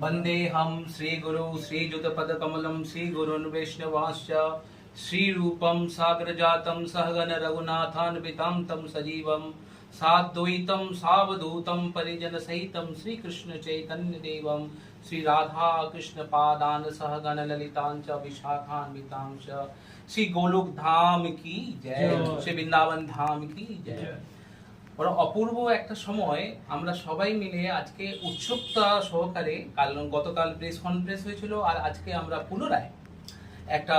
वंदेहम श्रीगुरु श्रीयुतपदकमलं श्रीगुरून् वैष्णवांश्च श्रीरूपं साग्रजातं सहगण रघुनाथान्वितं तं सजीवं साद्वैतं सावधूतं परिजनसहितं श्रीकृष्णचैतन्यदेवं श्रीराधाकृष्णपादान् सहगण ललितां च विशाखान्वितां च श्री गोलोक धाम की जय, श्री বৃন্দাবন ধাম की जय। বড় অপূর্ব একটা সময় আমরা সবাই মিলে আজকে উৎসুকতা সহকারে গতকাল প্রেস কনফারেন্স হয়েছিল আর আজকে আমরা পুনরায় একটা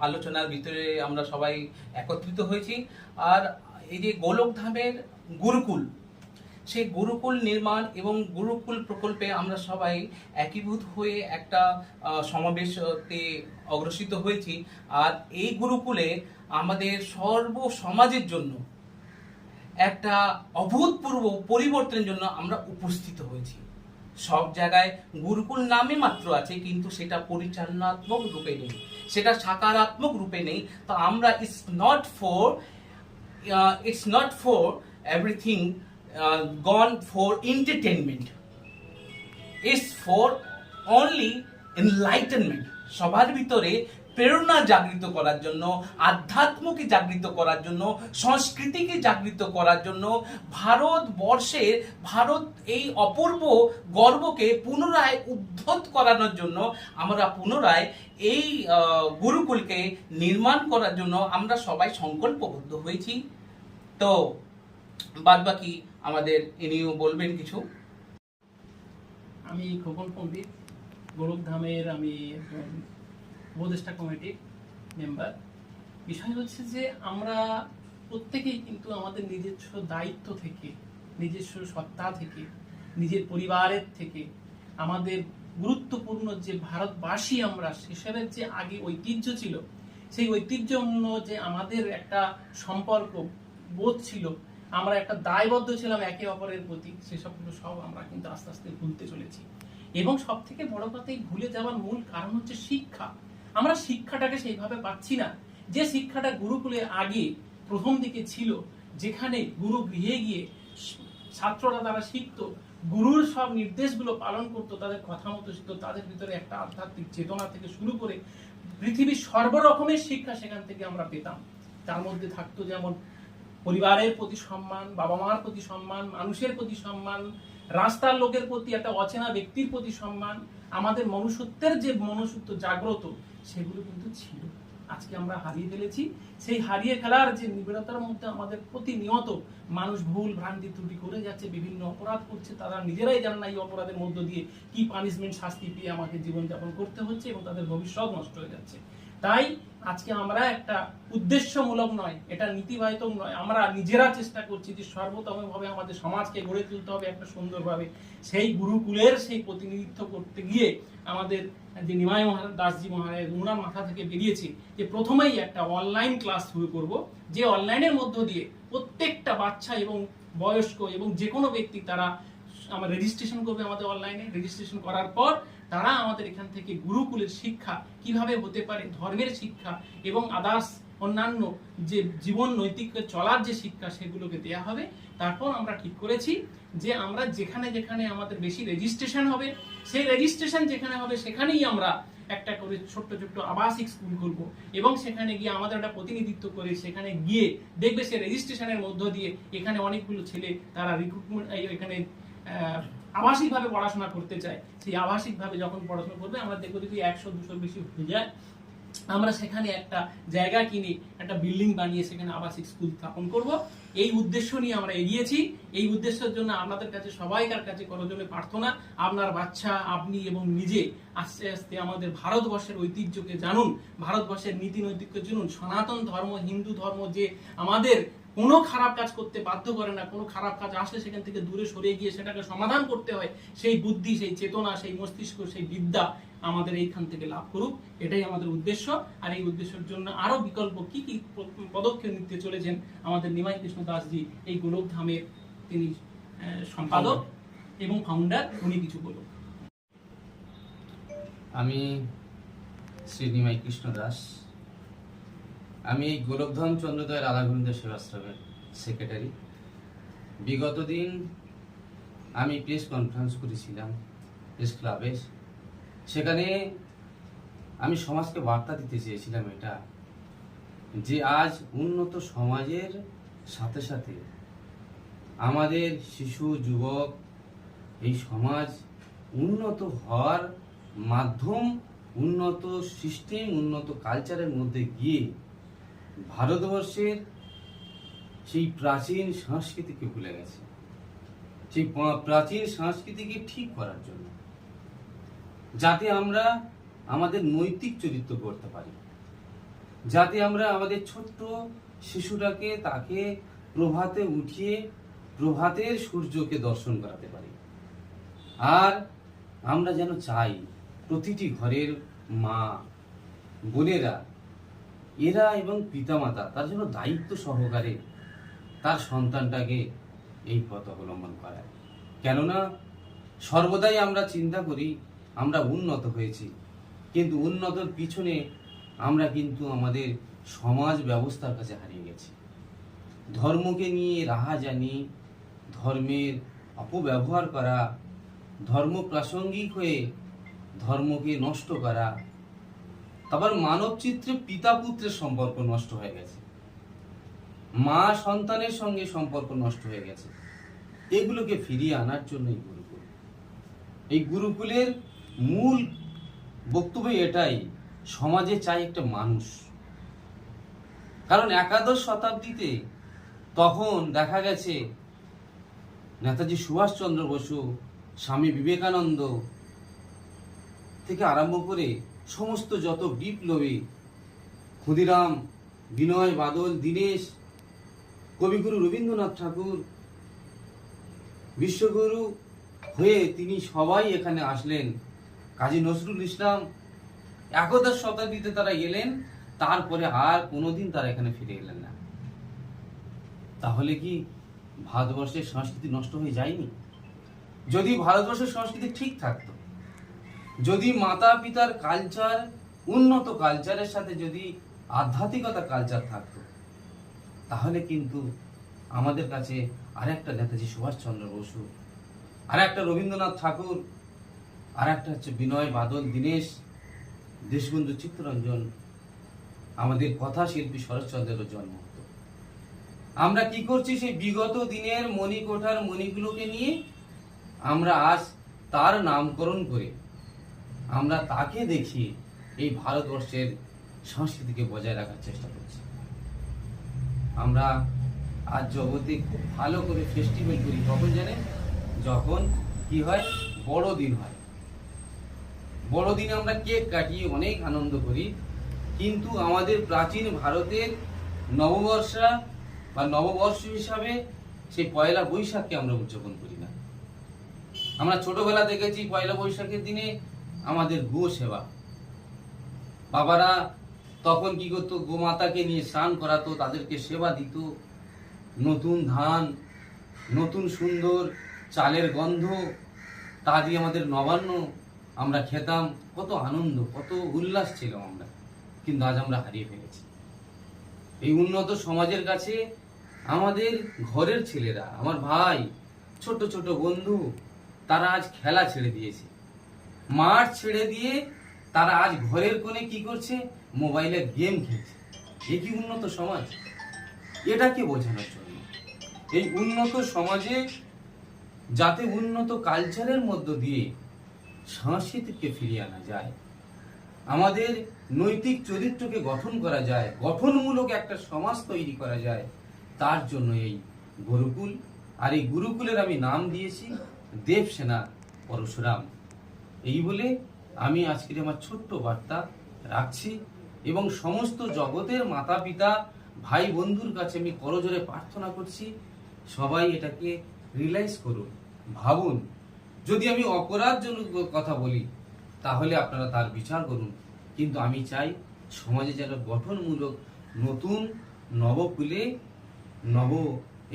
আলোচনার ভিতরে আমরা সবাই একত্রিত হয়েছি। আর এই যে গোলক ধামের গুরুকুল, সেই গুরুকুল নির্মাণ এবং গুরুকুল প্রকল্পে আমরা সবাই একীভূত হয়ে একটা সমাবেশতে অগ্রসিত হয়েছি। আর এই গুরুকুলে আমাদের সর্ব সমাজের জন্য একটা অভূতপূর্ব পরিবর্তনের জন্য আমরা উপস্থিত হয়েছি। সব জায়গায় গুরুকুল নামে মাত্র আছে, কিন্তু সেটা পরিচালনাত্মক রূপে নেই, সেটা সাকারাত্মক রূপে নেই। তো আমরা it's not for everything gone for entertainment, it's for only enlightenment. সবার ভিতরে প্রেরণা জাগৃত করার জন্য, আধ্যাত্মকে জাগৃত করার জন্য, সংস্কৃতিকে জাগৃত করার জন্য, ভারত এই অপূর্ব গর্বকে পুনরায় উদ্ধত করানোর জন্য আমরা পুনরায় এই গুরুকুলকে নির্মাণ করার জন্য আমরা সবাই সংকল্পবদ্ধ হয়েছি। তো বাদ বাকি আমাদের ইনিও বলবেন কিছু। আমি খোকন পণ্ডিত, গোলক ধামের আমি উপদেষ্টা কমিটির মেম্বার। বিষয় হচ্ছে যে আমরা প্রত্যেকেই কিন্তু আমাদের নিজস্ব দায়িত্ব থেকে, নিজস্ব সত্তা থেকে, নিজের পরিবারের থেকে, আমাদের গুরুত্বপূর্ণ যে ভারতবাসী আমরা, সেসবের যে আগে ঐতিহ্য ছিল, সেই ঐতিহ্যপূর্ণ যে আমাদের একটা সম্পর্ক বোধ ছিল, আমরা একটা দায়বদ্ধ ছিলাম একে অপরের প্রতি, সেসবগুলো সব আমরা কিন্তু আস্তে আস্তে ভুলতে চলেছি। এবং সব থেকে বড় কথা, এই ভুলে যাওয়ার মূল কারণ হচ্ছে শিক্ষা। আমরা শিক্ষাটাকে সেইভাবে পাচ্ছি না, যে শিক্ষাটা গুরুকুলে আগে প্রথম দিকে ছিল, যেখানে গুরু গৃহে গিয়ে ছাত্ররা তারা শিখতো, গুরুর সব নির্দেশগুলো পালন করতো, তাদের কথা মতো শিখতো, তাদের ভিতরে একটা আধ্যাত্মিক চেতনা থেকে শুরু করে পৃথিবীর সর্বরকমের শিক্ষা সেখান থেকে আমরা পেতাম। তার মধ্যে থাকতো যেমন পরিবারের প্রতি সম্মান, বাবা মার প্রতি সম্মান, মানুষের প্রতি সম্মান, রাস্তার লোকের প্রতি, একটা অচেনা ব্যক্তির প্রতি সম্মান, আমাদের মনুষ্যত্বের যে মনুষ্যত্ব জাগ্রত, সেগুলো কিন্তু ছিল। আজকে আমরা হারিয়ে ফেলেছি। সেই হারিয়ে ফেলার যে নিবিড়তার মধ্যে আমাদের প্রতিনিয়ত মানুষ ভুল ভ্রান্তি ত্রুটি করে যাচ্ছে, বিভিন্ন অপরাধ করছে, তারা নিজেরাই জানে না এই অপরাধের মধ্য দিয়ে কি পানিশমেন্ট, শাস্তি পেয়ে আমাকে জীবনযাপন করতে হচ্ছে এবং তাদের ভবিষ্যৎ নষ্ট হয়ে যাচ্ছে। তাই আজকে আমরা একটা উদ্দেশ্যমূলক নয়, এটা নীতিবাহিতক নয়, আমরা নিজেরা চেষ্টা করছি যে সর্বোত্তমভাবে আমাদের সমাজকে গড়ে তুলতে হবে একটা সুন্দরভাবে। সেই গুরুকুলের সেই প্রতিনিধিত্ব করতে গিয়ে আমাদের যে নিমাই দাসজি মহারাজ ওনার মাথা থেকে বেরিয়েছে যে প্রথমেই একটা অনলাইন ক্লাস শুরু করব, যে অনলাইনের মধ্য দিয়ে প্রত্যেকটা বাচ্চা এবং বয়স্ক এবং যে কোনো ব্যক্তি তারা আমার রেজিস্ট্রেশন করবে আমাদের অনলাইনে। রেজিস্ট্রেশন করার পর তারা আমাদের এখান থেকে গুরুকুলের শিক্ষা কিভাবে হতে পারে, ধর্মের শিক্ষা এবং আদার্স অন্যান্য যে জীবন নৈতিক চলার যে শিক্ষা, সেগুলোকে দেয়া হবে। তারপর আমরা ঠিক করেছি যে আমরা যেখানে যেখানে আমাদের বেশি রেজিস্ট্রেশন হবে, সেই রেজিস্ট্রেশন যেখানে হবে সেখানেই আমরা একটা করে ছোট্ট ছোট্ট আবাসিক স্কুল করব এবং সেখানে গিয়ে আমাদের একটা প্রতিনিধিত্ব করে সেখানে গিয়ে দেখবে সে রেজিস্ট্রেশনের মধ্য দিয়ে এখানে অনেকগুলো ছেলে তারা রিক্রুটমেন্ট এখানে আবাসিকভাবে পড়াশোনা করতে চায়। সেই আবাসিকভাবে যখন পড়াশোনা করবে, আমরা দেখবো যদি 100-200 বেশি হয়ে যায়, আমরা সেখানে একটা জায়গা কিনে একটা বিল্ডিং বানিয়ে সেখানে আবাসিক স্কুল স্থাপন করব। এই উদ্দেশ্য নিয়ে আমরা এগিয়েছি। এই উদ্দেশ্যের জন্য আপনাদের কাছে, সবাইকার কাছে করজোড়ে প্রার্থনা, আপনার বাচ্চা, আপনি এবং নিজে আস্তে আস্তে আমাদের ভারতবর্ষের ঐতিহ্যকে জানুন, ভারতবর্ষের নীতি নৈতিককে জানুন। সনাতন ধর্ম, হিন্দু ধর্ম যে আমাদের কোনো খারাপ কাজ করতে বাধ্য করে না, কোনো খারাপ কাজ আসলে সেখান থেকে দূরে সরে গিয়ে সেটাকে সমাধান করতে হয়, সেই বুদ্ধি, সেই চেতনা, সেই মস্তিষ্ক, সেই বিদ্যা আমাদের এইখান থেকে লাভ করুক, এটাই আমাদের উদ্দেশ্য। আর এই উদ্দেশ্যের জন্য আরো বিকল্প কি কি পদক্ষেপ নিতে চলেছেন আমাদের নিমাই কৃষ্ণ দাসজি, এই গোলক ধামের তিনি সম্পাদক এবং ফাউন্ডার, উনি কিছু বলুন। আমি শ্রী নিমাই কৃষ্ণ দাস, আমি এই গোলকধাম চন্দ্রোদয় রাধাগোবিন্দ সেবাশ্রমের সেক্রেটারি। বিগত দিন আমি প্রেস কনফারেন্স করেছিলাম প্রেস ক্লাবে, সেখানে আমি সমাজকে বার্তা দিতে চেয়েছিলাম এটা, যে আজ উন্নত সমাজের সাথে সাথে আমাদের শিশু যুবক এই সমাজ উন্নত হওয়ার মাধ্যম, উন্নত সিস্টেম, উন্নত কালচারের মধ্যে গিয়ে ভারতবর্ষের সেই প্রাচীন সংস্কৃতিকে ভুলে গেছে। সেই প্রাচীন সংস্কৃতিকে ঠিক করার জন্য, যাতে আমরা আমাদের নৈতিক চরিত্র করতে পারি, যাতে আমরা আমাদের ছোট্ট শিশুটাকে তাকে প্রভাতে উঠিয়ে প্রভাতের সূর্যকে দর্শন করাতে পারি। আর আমরা যেন চাই প্রতিটি ঘরের মা বোনেরা, এরা এবং পিতামাতা তার জন্য দায়িত্ব সহকারে তার সন্তানটাকে এই পথ অবলম্বন করায়। কেননা সর্বদাই আমরা চিন্তা করি আমরা উন্নত হয়েছি, কিন্তু উন্নতর পিছনে আমরা কিন্তু আমাদের সমাজ ব্যবস্থার কাছে হারিয়ে গেছি। ধর্মকে নিয়ে রাহাজানি, ধর্মের অপব্যবহার করা, ধর্ম প্রাসঙ্গিক হয়ে ধর্মকে নষ্ট করা, তারপর মানব চিত্রে পিতা পুত্রের সম্পর্ক নষ্ট হয়ে গেছে, মা সন্তানের সঙ্গে সম্পর্ক নষ্ট হয়ে গেছে। এগুলোকে ফিরিয়ে আনার জন্য এই গুরুকুলের মূল বক্তব্য এটাই, সমাজে চাই একটা মানুষ। কারণ একাদশ শতাব্দীতে তখন দেখা গেছে নেতাজি সুভাষচন্দ্র বসু, স্বামী বিবেকানন্দ থেকে আরম্ভ করে সমস্ত যত বিপ্লবী, ক্ষুদিরাম, বিনয় বাদল, দীনেশ, কবিগুরু রবীন্দ্রনাথ ঠাকুর, বিশ্বগুরু হয়ে তিনি সবাই এখানে আসলেন। কাজী নজরুল ইসলাম, একাদশ শতাব্দীতে তারা এলেন, তারপরে আর কোনোদিন তারা এখানে ফিরে এলেন না। তাহলে কি ভারতবর্ষের সংস্কৃতি নষ্ট হয়ে যায়নি? যদি ভারতবর্ষের সংস্কৃতি ঠিক থাকতো, যদি মাতা পিতার কালচার, উন্নত কালচারের সাথে যদি আধ্যাত্মিকতা কালচার থাকতো, তাহলে কিন্তু আমাদের কাছে আরেকটা নেতাজি সুভাষচন্দ্র বসু, আরেকটা রবীন্দ্রনাথ ঠাকুর, আরেকটা হচ্ছে বিনয় বাদল, দীনেশ, দেশবন্ধু চিত্তরঞ্জন, আমাদের কথা শিল্পী শরৎচন্দ্রেরও জন্ম হতো। আমরা কি করছি? সেই বিগত দিনের মণিকোঠার মণিগুলোকে নিয়ে আমরা আজ তার নামকরণ করে আমরা তাকে দেখিয়ে এই ভারতবর্ষের সংস্কৃতিকে বজায় রাখার চেষ্টা করছি। আমরা আজ জগতে খুব ভালো করে ফেস্টিভ্যাল করি, কখন জানেন? যখন কি হয়? বড়দিন হয়। বড়দিনে আমরা কেক কাটিয়ে অনেক আনন্দ করি, কিন্তু আমাদের প্রাচীন ভারতের নববর্ষা বা নববর্ষ হিসাবে সেই পয়লা বৈশাখকে আমরা উদযাপন করি না। আমরা ছোটবেলা দেখেছি পয়লা বৈশাখের দিনে আমাদের গো সেবা, বাবারা তখন কি করতো? গোমাতাকে নিয়ে স্নান করাতো, তাদেরকে সেবা দিত, নতুন ধান, নতুন সুন্দর চালের গন্ধ, তা দিয়ে আমাদের নবান্ন আমরা খেতাম। কত আনন্দ, কত উল্লাস ছিল আমরা, কিন্তু আজ আমরা হারিয়ে ফেলেছি। এই উন্নত সমাজের কাছে আমাদের ঘরের ছেলেরা, আমার ভাই, ছোট ছোট বন্ধু, তারা আজ খেলা ছেড়ে দিয়েছে, মাঠ ছেড়ে দিয়ে তারা আজ ঘরের কোণে কি করছে? মোবাইলে গেম খেলছে। এ কি উন্নত সমাজ? এটাকে বোঝানোর জন্য এই উন্নত সমাজে যাতে উন্নত কালচারের মধ্য দিয়ে সংস্কৃতিকে ফিরিয়ে আনা যায়, আমাদের নৈতিক চরিত্রকে গঠন করা যায়, গঠনমূলক একটা সমাজ তৈরি করা যায়, তার জন্য এই গুরুকুল। আর এই গুরুকুলের আমি নাম দিয়েছি দেবসেনা পরশুরাম। এই বলে আমি আজকের আমার ছোট্ট বার্তা রাখছি এবং সমস্ত জগতের মাতা পিতা, ভাই বন্ধুর কাছে আমি করজোরে প্রার্থনা করছি, সবাই এটাকে রিয়েলাইজ করুন, ভাবুন। যদি আমি অপরাধজনক কথা বলি তাহলে আপনারা তার বিচার করুন, কিন্তু আমি চাই সমাজে যেন গঠনমূলক নতুন নবকুলে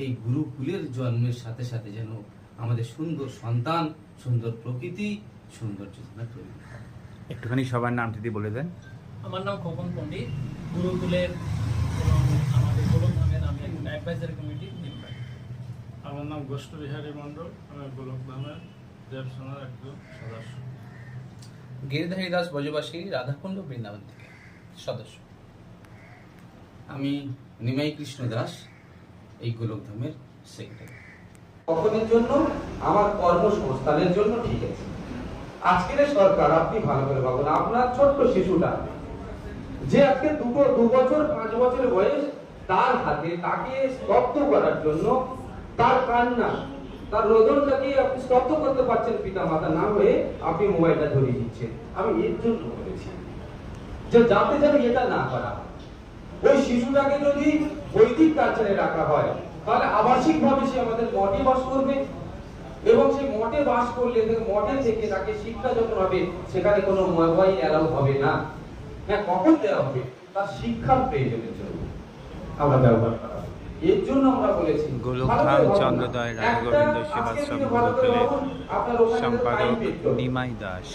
এই গুরুকুলের জন্মের সাথে সাথে যেন আমাদের সুন্দর সন্তান, সুন্দর প্রকৃতি, সুন্দর চেতনা তৈরি হয়। একটুখানি সবার নাম যদি বলে দেন। আমার নাম খোকন পণ্ডিত, গুরুকুলের এবং আমাদের গোলকধামের আমি একজন অ্যাডভাইজারি কমিটির মেম্বার। আমার নাম গোষ্ঠ বিহারী মণ্ডল, আমি গোলকধামের দেবসেনার একজন সদস্য। গিরিধারী দাস ব্রজবাসী, রাধাকুণ্ড, বৃন্দাবন থেকে সদস্য। আমি নিমাই কৃষ্ণ দাস, এই গোলকধামের সেক্রেটারি। কখনের জন্য আমার কর্মসংস্থানের জন্য ঠিক আছে। আজকের সরকার আপনি ভালো করে ভাবুন, আপনার ছোট্ট শিশুটা যে আজকে 2 বছর 5 বছর বয়স, তার হাতে তাকে স্তব্ধ করার জন্য তার কান্না, তার রোদনটাকে আপনি স্তব্ধ করতে পারছেন পিতা মাতা না হয়ে আপনি মোবাইলটা ধরিয়ে দিচ্ছেন। আমি এর জন্য বলেছি যে যাতে যেন এটা না করা। ওই শিশুটাকে যদি বৈদিক কালচারে রাখা হয় তাহলে আবাসিক ভাবে সে আমাদের মঠে বাস করবে, এবং সেই মঠে বাস করলে মঠে থেকে তাকে শিক্ষা যখন হবে সেখানে কোনো মোবাইল অ্যালাউ হবে না। হ্যাঁ, কখন দেওয়া হবে? তার শিক্ষার প্রয়োজনের জন্য আমরা ব্যবহার করা। এর জন্য আমরা বলেছি গোলকধাম চন্দ্রদয় রাধাগোবিন্দ সেবাশ্রম গুরুকুলের সম্পাদক নিমাই দাস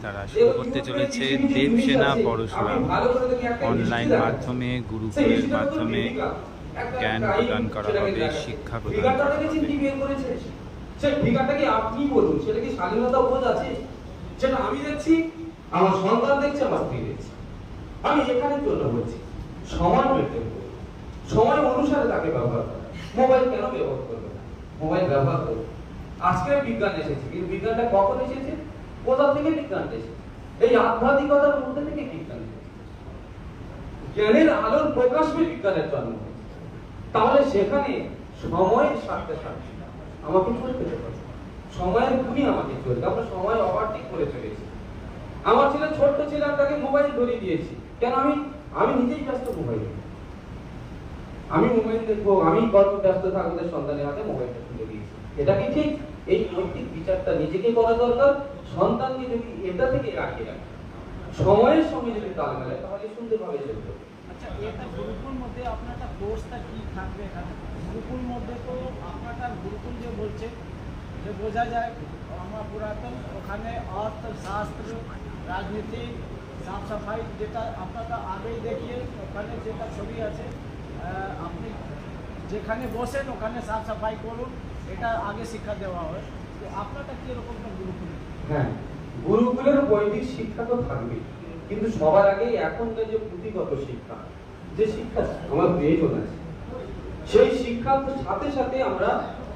তারা শুরু করতে চলেছে দেবসেনা পরশুরাম অনলাইন মাধ্যমে, গুরুকুলের মাধ্যমে জ্ঞান প্রদান করা হবে, শিক্ষা প্রদান করা হবে। সেই ঠিকাটাকে আপনি বলুন, সেটা কি স্বাধীনতা বোধ আছে? সেটা আমি দেখছি, আমার সন্তান দেখছে, আমার স্ত্রী দেখছে। আমি এখানে জন্য বলছি সময় মেনটেন করুন, সময় অনুসারে তাকে ব্যবহার করুন। মোবাইল কেন ব্যবহার করবে না? মোবাইল ব্যবহার করুন। আজকের বিজ্ঞান এসেছে, কিন্তু বিজ্ঞানটা কখন এসেছে? কোথা থেকে বিজ্ঞানটা এসেছে? এই আধ্যাত্মিকতার মধ্যে থেকে বিজ্ঞান এসেছে। জ্ঞানের আলোর প্রকাশ পেয়ে বিজ্ঞানের জন্ম হয়েছে। তাহলে সেখানে সময়ের সাথে সাথে আমাকে চলতে হবে, সময়ের গুণই আমাকে চলতে। আমরা সময় ওভারটেক করে চলেছি। আমার ছেলে ছোট্ট ছিল, তাকে মোবাইল ধরিয়ে দিয়েছি। কেন? আমি নিজেই ব্যস্ত মোবাইল, আমি মোবাইল দেখবো, আমি কর্ম ব্যস্ত থাকবো, সন্তানের হাতে মোবাইলটা তুলে দিয়েছি। এটা কি ঠিক? এই নৈতিক বিচারটা নিজেকে করা দরকার। সন্তানকে যদি এটা থেকে রাখে রাখে, সময়ের সঙ্গে যদি তাল মেলায়, তাহলে সুন্দরভাবে চলবে। আচ্ছা, এটা গুরুকুল মধ্যে আপনারটা কোর্সটা কি থাকবে এখানে? গুরুকুল মধ্যে তো আপনারটা গুরুকুল যে বলছে যে বোঝা যায় আমরা পুরাতন, ওখানে অর্থ শাস্ত্র, রাজনীতি, সাফ সাফাই, যেটা আপনারা আগেই দেখিয়ে ওখানে যেটা ছবি আছে, আপনি যেখানে বসেন ওখানে সাফ সাফাই করুন, এটা আগে শিক্ষা দেওয়া হয়। তো আপনারটা কি এরকম গুরুকুল? হ্যাঁ, গুরুকুলের বৈদিক শিক্ষা তো থাকবে, কিন্তু সবার আগে এখনকার যে পুঁথিগত শিক্ষা, যে শিক্ষা আমার প্রয়োজন আছে, সেই শিক্ষার সাথে সাথে আমরা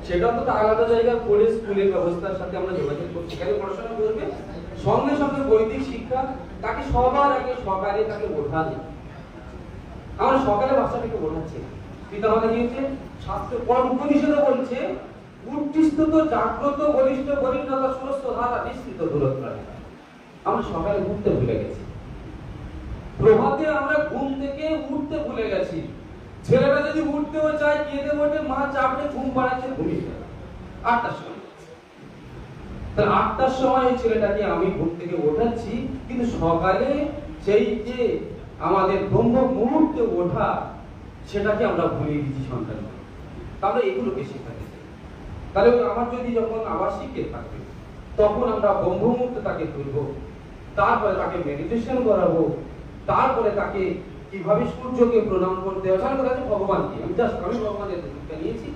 সেটা তো আলাদা জায়গায় পড়ে স্কুলের ব্যবস্থার সাথে আমরা যোগাযোগ করছি, সেখানে পড়াশোনা করবে, সঙ্গে সঙ্গে বৈদিক শিক্ষা তাকে সবার আগে সকালে তাকে বোঝানো। আমরা সকালে বাচ্চাটাকে বোঝাচ্ছি, পিতা মাতা দিয়েছে শাস্ত্র উপনিষদে বলছে উৎকৃষ্টত জাগ্রত বলিষ্ঠ বলিষ্ঠতা সুরস্থ ধারা নিশ্চিত দূরত্ব। আমরা সকালে উঠতে ভুলে গেছি, প্রভাতে আমরা ঘুম থেকে উঠতে ভুলে গেছি। ছেলেরা যদি উঠতেও চায়, কেঁদে ওঠে, মা চাপড়ে ঘুম পাড়াচ্ছে, ঘুমিয়ে যায় 8টার সময়। তাহলে 8টার সময় এই ছেলেটাকে আমি ঘুম থেকে ওঠাচ্ছি, কিন্তু সকালে সেই যে আমাদের ব্রহ্ম মুহূর্তে ওঠা, সেটাকে আমরা ভুলিয়ে দিচ্ছি সন্তানকে। তাহলে এগুলোকে শেখাতে চাই। তাহলে আমার যদি যখন আবাসিকে থাকবে, তখন আমরা ব্রহ্ম মুহূর্তে তাকে তুলবো, তারপরে তাকে মেডিটেশন করাবো, তারপরে তাকে কিভাবে সূর্যকে প্রণাম করতে হবে, তারপরে আছে ভগবানকে। আমি ভগবানের দীক্ষা নিয়েছি,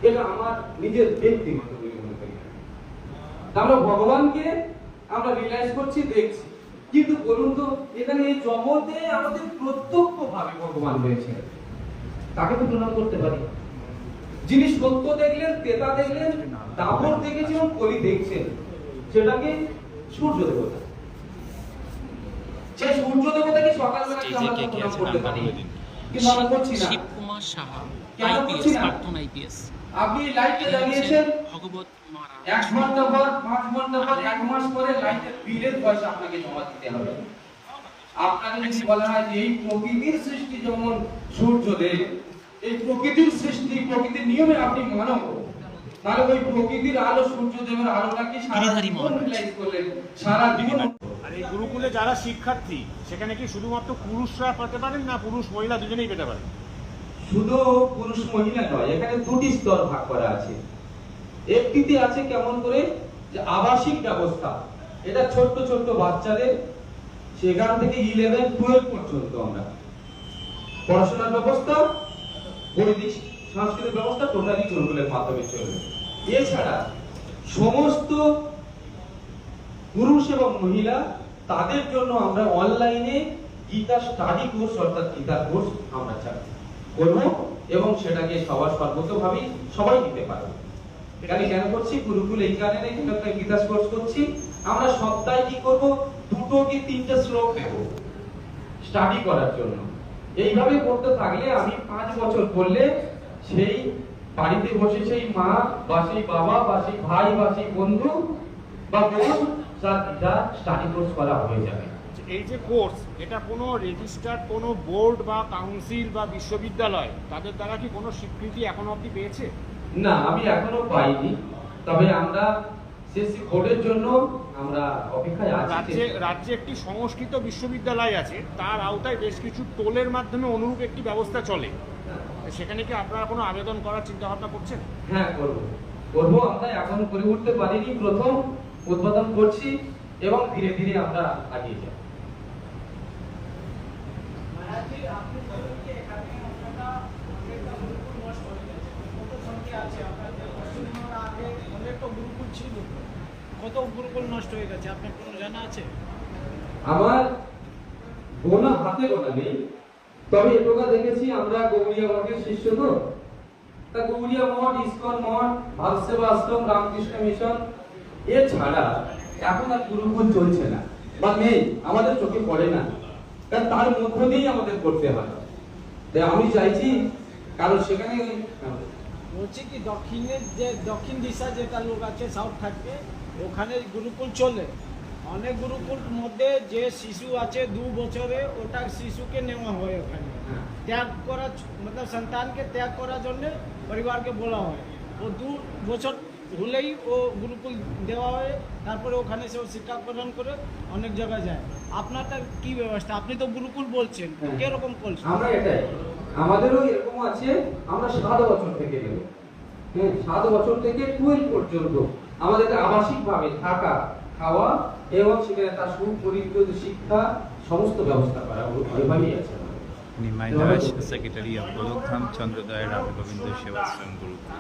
এটা আমার নিজের ব্যক্তিগত মনে করি। আমরা ভগবানকে আমরা রিয়েলাইজ করছি, দেখছি, কিন্তু বলুন তো এখানে এই জগতে আমাদের প্রত্যক্ষ ভাবে ভগবান রয়েছে, তাকে তো প্রণাম করতে পারি। যিনি সত্য দেখলেন, তেতা দেখলেন, দাপর দেখেছেন এবং কলি দেখছেন, সেটাকে সূর্য দেবতা। সেই সূর্য দেবতাকে সকালবেলা আমরা প্রণাম করতে পারি, কিন্তু আমরা করছি না। শিবকুমার সাহা, কেন করছি না? প্রাক্তন আইপিএস। আপনি লাইটটা জ্বালিয়েছেন, ভগবত মহারাজ 1 ঘন্টা পর, 5 ঘন্টা পর, 1 মাস পরে লাইটের বিলের পয়সা আপনাকে জমা দিতে হবে। আপনাকে যদি বলা হয় যে এই প্রকৃতির সৃষ্টি যেমন সূর্যদেব, এই প্রকৃতির সৃষ্টি, প্রকৃতির নিয়মে আপনি মানব, তাহলে ওই প্রকৃতির আলো, সূর্যদেবের আলোটাকে সারা জীবন রিলাইজ করলেন, সারা জীবন। আর এই গুরুকুলে যারা শিক্ষার্থী, সেখানে কি শুধুমাত্র পুরুষরা পেতে পারেন, না পুরুষ মহিলা দুজনেই পেতে পারেন? শুধু পুরুষ মহিলা নয়, এখানে 2টি স্তর ভাগ করা আছে। একটিতে আছে কেমন করে যে আবাসিক ব্যবস্থা, এটা ছোট্ট ছোট্ট বাচ্চাদের সেখান থেকে 11, 12 পর্যন্ত আমরা পড়াশোনার ব্যবস্থা, বৈদিক সাংস্কৃতিক ব্যবস্থা টোটালি গুরুকুলের মাধ্যমে চলবে। এছাড়া সমস্ত পুরুষ এবং মহিলা তাদের জন্য আমরা অনলাইনে গীতা স্টাডি কোর্স অর্থাৎ গীতা কোর্স আমরা করব এবং সেটাকে সবার সর্বতভাবে সবাই দিতে পারবে। এখানে কেন করছি, গুরুকুল এই কারণে এখানে একটা গীতা কোর্স করছি। আমরা সপ্তাহে কি করব, 2 কি 3টে শ্লোক দেব স্টাডি করার জন্য। এইভাবে করতে থাকলে আমি 5 বছর করলে সেই বাড়িতে বসে সেই মা বা সেই বাবা বা সেই ভাই বা সেই বন্ধু বা বোন তার স্টাডি কোর্স করা হয়ে যাবে। এই যে কোর্স, এটা কোনো রেজিস্টার্ড কোনো বোর্ড বা কাউন্সিল বা বিশ্ববিদ্যালয় তাদের দ্বারা কি কোনো স্বীকৃতি এখনো অবধি পেয়েছে? না, আমি এখনো পাইনি, তবে আমরা সিএসসি বোর্ডের জন্য আমরা অপেক্ষায় আছি। রাজ্যে একটি সংস্কৃত বিশ্ববিদ্যালয় আছে, তার আওতায় বেশ কিছু টোলের মাধ্যমে অনুরূপ একটি ব্যবস্থা চলে। সেখানে কি আপনারা কোনো আবেদন করার চিন্তা ভাবনা করছেন? হ্যাঁ, করব। আমরা এখনো করে উঠতে পারিনি, প্রথম উদ্বোধন করছি এবং ধীরে ধীরে আমরা এগিয়ে যাব। মায়াজি, আপনি বলুন কি এখানে আপনারা অনেকটা গুরুকুল নষ্ট হয়ে গেছে, কত সংখ্যা আছে আপনাদের পশ্চিমবঙ্গের আগে অনেকটা গুরুকুল ছিল, কত গুরুকুল নষ্ট হয়ে গেছে আপনার কোনো জানা আছে? আমার গোনা হাতে গোনা নেই, তবে এটুকু দেখেছি আমরা গৌড়িয়া মঠের শিষ্য তো, তা গৌড়িয়া মঠ, ইস্কন মঠ, ভারত সেবা আশ্রম, রামকৃষ্ণ মিশন এছাড়া এখন আর গুরুকুল চলছে না বা নেই, আমাদের চোখে পড়ে না, কারণ তার মধ্য দিয়েই আমাদের করতে হয়। তাই আমি চাইছি, কারণ সেখানে বলছি কি দক্ষিণের যে দক্ষিণ দিশা যেটা লোক আছে সাউথ থাকবে, ওখানে গুরুকুল চলে। অনেক গুরুকুল মধ্যে যে শিশু আছে 2 বছরে, ওটা শিশুকে নেওয়া হয় ওখানে ত্যাগ করা, মতলব সন্তানকে ত্যাগ করার জন্য পরিবারকে বলা হয়। ও 2 বছর হলেই ও গুরুকুল দেওয়া হয়, তারপরে ওখানে সে শিক্ষা প্রদান করে অনেক জায়গায় যায়। আপনারটা কি ব্যবস্থা? আপনি তো গুরুকুল বলছেন, কিরকম বলছেন? আমরা এটাই, আমাদেরও এরকম আছে, আমরা 7 বছর থেকে দেব। হ্যাঁ, 7 বছর থেকে 12 পর্যন্ত আমাদের আবাসিক ভাবে থাকা, খাওয়া এবং সেখানে তার সুপরিচিত শিক্ষা সমস্ত ব্যবস্থা করা ওইভাবেই আছে। Nimai Das, secretary of Golokdham Chandroday Ramgobinda Sevashram Gurukul.